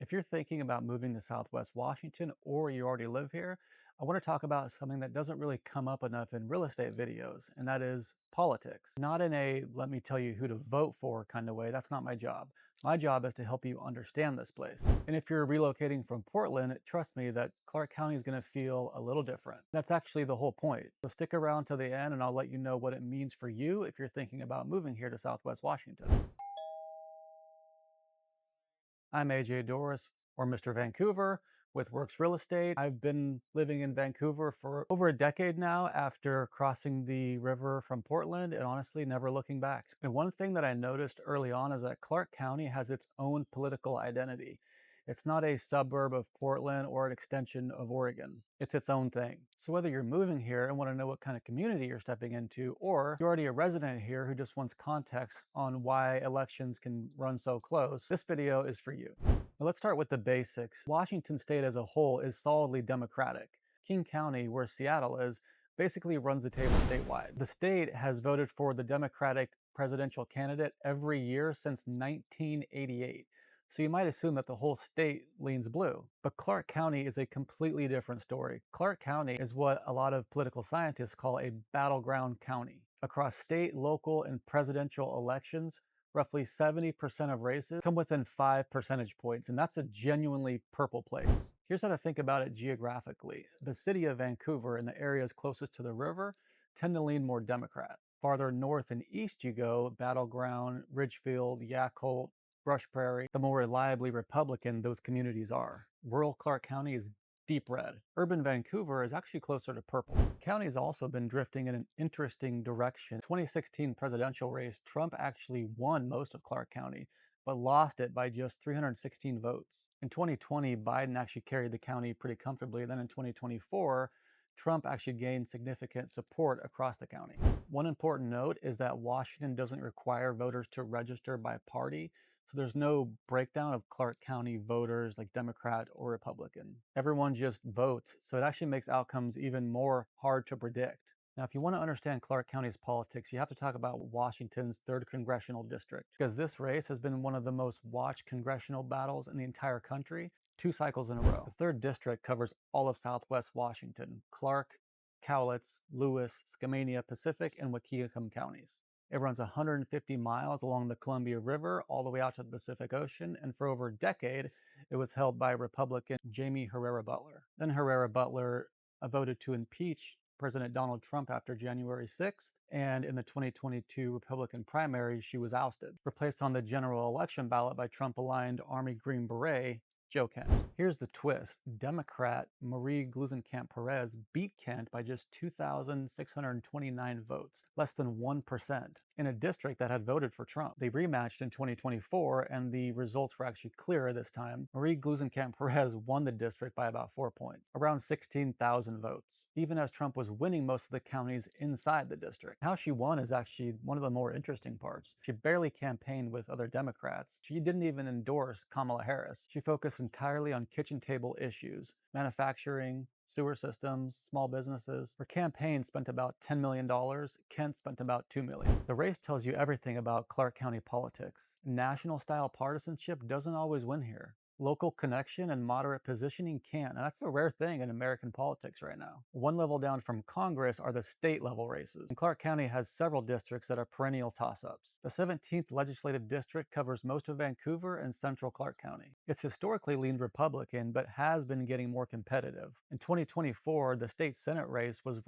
If you're thinking about moving to Southwest Washington or you already live here, I want to talk about something that doesn't really come up enough in real estate videos, and that is politics. Not in a let me tell you who to vote for kind of way. That's not my job. My job is to help you understand this place. And if you're relocating from Portland, trust me that Clark County is going to feel a little different. That's actually the whole point. So stick around to the end and I'll let you know what it means for you if you're thinking about moving here to Southwest Washington. I'm AJ Doris, or Mr. Vancouver, with Works Real Estate. I've been living in Vancouver for over a decade now after crossing the river from Portland and honestly never looking back. And one thing that I noticed early on is that Clark County has its own political identity. It's not a suburb of Portland or an extension of Oregon. It's its own thing. So whether you're moving here and want to know what kind of community you're stepping into, or you're already a resident here who just wants context on why elections can run so close, this video is for you. Now let's start with the basics. Washington state as a whole is solidly Democratic. King County, where Seattle is, basically runs the table statewide. The state has voted for the Democratic presidential candidate every year since 1988. So you might assume that the whole state leans blue. But Clark County is a completely different story. Clark County is what a lot of political scientists call a battleground county. Across state, local, and presidential elections, roughly 70% of races come within 5 percentage points, and that's a genuinely purple place. Here's how to think about it geographically. The city of Vancouver and the areas closest to the river tend to lean more Democrat. Farther north and east you go, Battleground, Ridgefield, Yakult, Brush Prairie, the more reliably Republican those communities are. Rural Clark County is deep red. Urban Vancouver is actually closer to purple. The county has also been drifting in an interesting direction. 2016 presidential race, Trump actually won most of Clark County, but lost it by just 316 votes. In 2020, Biden actually carried the county pretty comfortably. Then in 2024, Trump actually gained significant support across the county. One important note is that Washington doesn't require voters to register by party, so there's no breakdown of Clark County voters like Democrat or Republican. Everyone just votes, so it actually makes outcomes even more hard to predict. Now, if you want to understand Clark County's politics, you have to talk about Washington's 3rd Congressional District, because this race has been one of the most watched congressional battles in the entire country, 2 cycles in a row. The 3rd District covers all of Southwest Washington, Clark, Cowlitz, Lewis, Skamania, Pacific, and Waukegan counties. It runs 150 miles along the Columbia River all the way out to the Pacific Ocean, and for over a decade, it was held by Republican Jamie Herrera Butler. Then Herrera Butler voted to impeach President Donald Trump after January 6th, and in the 2022 Republican primary, she was ousted, replaced on the general election ballot by Trump-aligned Army Green Beret Joe Kent. Here's the twist. Democrat Marie Gluesenkamp Perez beat Kent by just 2,629 votes, less than 1%, in a district that had voted for Trump. They rematched in 2024, and the results were actually clearer this time. Marie Gluesenkamp Perez won the district by about 4 points, around 16,000 votes, even as Trump was winning most of the counties inside the district. How she won is actually one of the more interesting parts. She barely campaigned with other Democrats. She didn't even endorse Kamala Harris. She focused entirely on kitchen table issues, manufacturing, sewer systems, small businesses. Her campaign spent about $10 million. Kent spent about $2 million. The race tells you everything about Clark County politics. National-style partisanship doesn't always win here. Local connection and moderate positioning can, and that's a rare thing in American politics right now. One level down from Congress are the state level races, and Clark County has several districts that are perennial toss-ups. The 17th legislative district covers most of Vancouver and central Clark County. It's historically leaned Republican, but has been getting more competitive. In 2024, the state Senate race was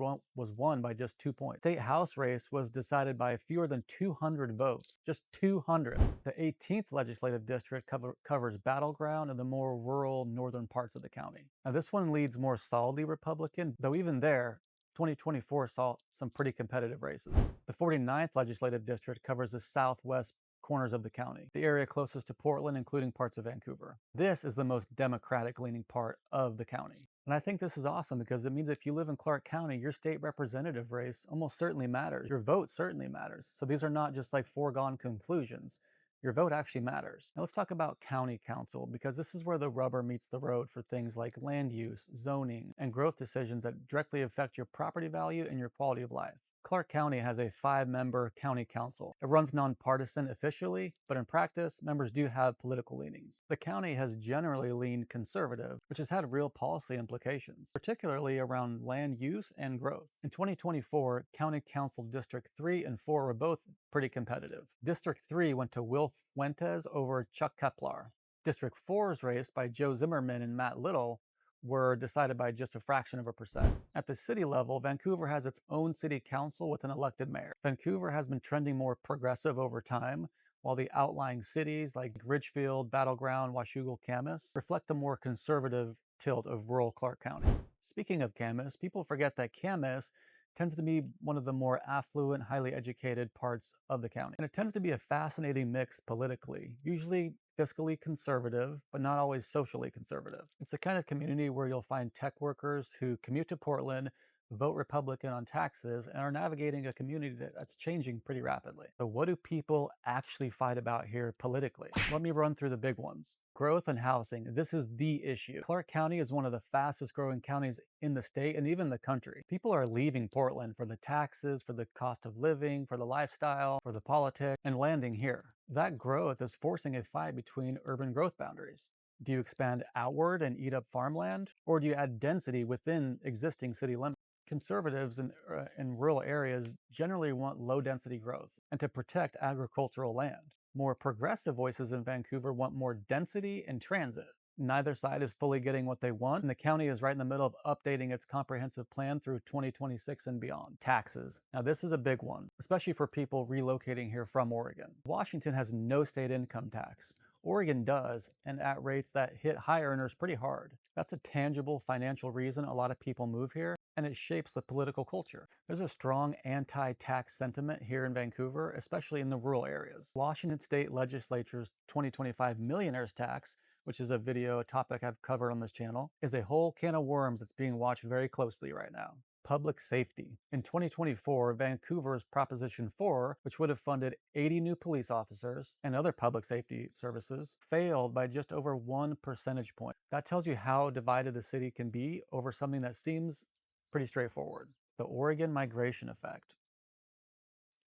won by just 2 points. State House race was decided by fewer than 200 votes, just 200. The 18th legislative district covers Battleground and the more rural northern parts of the county. Now this one leads more solidly Republican, though even there, 2024 saw some pretty competitive races. The 49th legislative district covers the southwest corners of the county, the area closest to Portland, including parts of Vancouver. This is the most Democratic-leaning part of the county. And I think this is awesome because it means if you live in Clark County, your state representative race almost certainly matters. Your vote certainly matters. So these are not just like foregone conclusions. Your vote actually matters. Now let's talk about county council, because this is where the rubber meets the road for things like land use, zoning, and growth decisions that directly affect your property value and your quality of life. Clark County has a 5-member county council. It runs nonpartisan officially, but in practice, members do have political leanings. The county has generally leaned conservative, which has had real policy implications, particularly around land use and growth. In 2024, County Council District 3 and 4 were both pretty competitive. District 3 went to Will Fuentes over Chuck Keplar. District 4's race by Joe Zimmerman and Matt Little were decided by just a fraction of a percent. At the city level, Vancouver has its own city council with an elected mayor. Vancouver has been trending more progressive over time, while the outlying cities like Ridgefield, Battleground, Washougal, Camas reflect the more conservative tilt of rural Clark County. Speaking of Camas, people forget that Camas tends to be one of the more affluent, highly educated parts of the county. And it tends to be a fascinating mix politically, usually fiscally conservative, but not always socially conservative. It's the kind of community where you'll find tech workers who commute to Portland, vote Republican on taxes, and are navigating a community that's changing pretty rapidly. So what do people actually fight about here politically? Let me run through the big ones. Growth and housing. This is the issue. Clark County is one of the fastest growing counties in the state and even the country. People are leaving Portland for the taxes, for the cost of living, for the lifestyle, for the politics, and landing here. That growth is forcing a fight between urban growth boundaries. Do you expand outward and eat up farmland, or do you add density within existing city limits? Conservatives in rural areas generally want low-density growth and to protect agricultural land. More progressive voices in Vancouver want more density and transit. Neither side is fully getting what they want, and the county is right in the middle of updating its comprehensive plan through 2026 and beyond. Taxes. Now this is a big one, especially for people relocating here from Oregon. Washington has no state income tax. Oregon does, and at rates that hit high earners pretty hard. That's a tangible financial reason a lot of people move here, and it shapes the political culture. There's a strong anti-tax sentiment here in Vancouver, especially in the rural areas. Washington State Legislature's 2025 Millionaires Tax, which is a topic I've covered on this channel, is a whole can of worms that's being watched very closely right now. Public safety. In 2024, Vancouver's Proposition 4, which would have funded 80 new police officers and other public safety services, failed by just over 1 percentage point. That tells you how divided the city can be over something that seems pretty straightforward. The Oregon migration effect.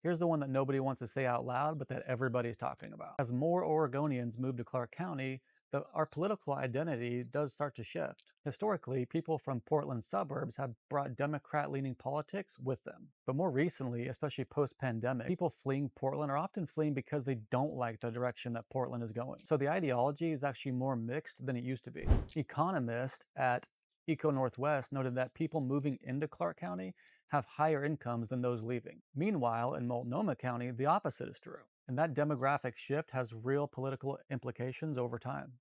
Here's the one that nobody wants to say out loud, but that everybody's talking about. As more Oregonians move to Clark County, our political identity does start to shift. Historically, people from Portland suburbs have brought Democrat-leaning politics with them. But more recently, especially post-pandemic, people fleeing Portland are often fleeing because they don't like the direction that Portland is going. So the ideology is actually more mixed than it used to be. Economists at Eco Northwest noted that people moving into Clark County have higher incomes than those leaving. Meanwhile, in Multnomah County, the opposite is true. And that demographic shift has real political implications over time.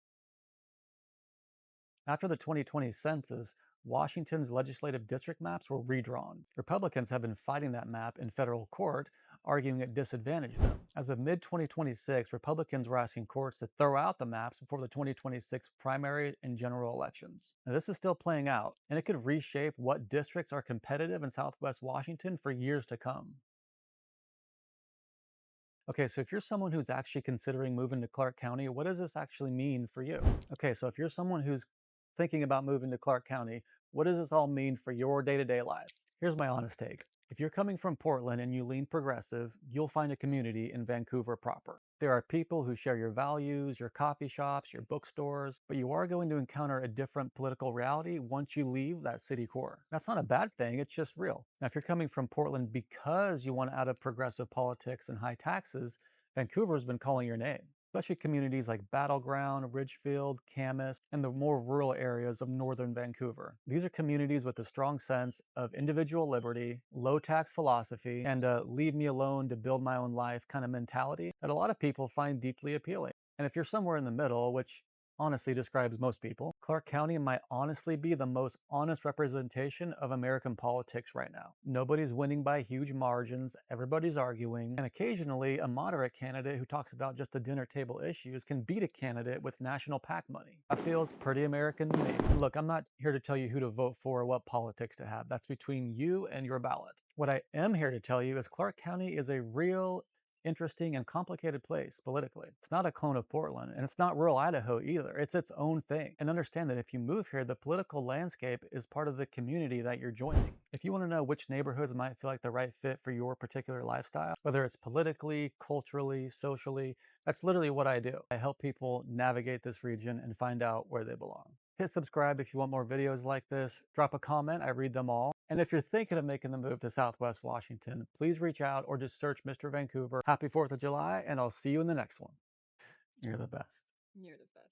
After the 2020 census, Washington's legislative district maps were redrawn. Republicans have been fighting that map in federal court, arguing it disadvantaged them. As of mid-2026, Republicans were asking courts to throw out the maps before the 2026 primary and general elections. Now, this is still playing out, and it could reshape what districts are competitive in Southwest Washington for years to come. Okay, so if you're someone who's actually considering moving to Clark County, what does this actually mean for you? Okay, so if you're someone who's thinking about moving to Clark County, what does this all mean for your day-to-day life? Here's my honest take. If you're coming from Portland and you lean progressive, you'll find a community in Vancouver proper. There are people who share your values, your coffee shops, your bookstores, but you are going to encounter a different political reality once you leave that city core. That's not a bad thing, it's just real. Now, if you're coming from Portland because you want out of progressive politics and high taxes, Vancouver's been calling your name. Especially communities like Battleground, Ridgefield, Camas, and the more rural areas of northern Vancouver. These are communities with a strong sense of individual liberty, low tax philosophy, and a leave me alone to build my own life kind of mentality that a lot of people find deeply appealing. And if you're somewhere in the middle, which honestly describes most people, Clark County might honestly be the most honest representation of American politics right now. Nobody's winning by huge margins, everybody's arguing, and occasionally a moderate candidate who talks about just the dinner table issues can beat a candidate with national PAC money. That feels pretty American to me. Look, I'm not here to tell you who to vote for or what politics to have. That's between you and your ballot. What I am here to tell you is Clark County is a real interesting, and complicated place politically. It's not a clone of Portland, and it's not rural Idaho either. It's its own thing. And understand that if you move here, the political landscape is part of the community that you're joining. If you want to know which neighborhoods might feel like the right fit for your particular lifestyle, whether it's politically, culturally, socially, that's literally what I do. I help people navigate this region and find out where they belong. Hit subscribe if you want more videos like this. Drop a comment, I read them all. And if you're thinking of making the move to Southwest Washington, please reach out or just search Mr. Vancouver. Happy 4th of July, and I'll see you in the next one. You're the best. You're the best.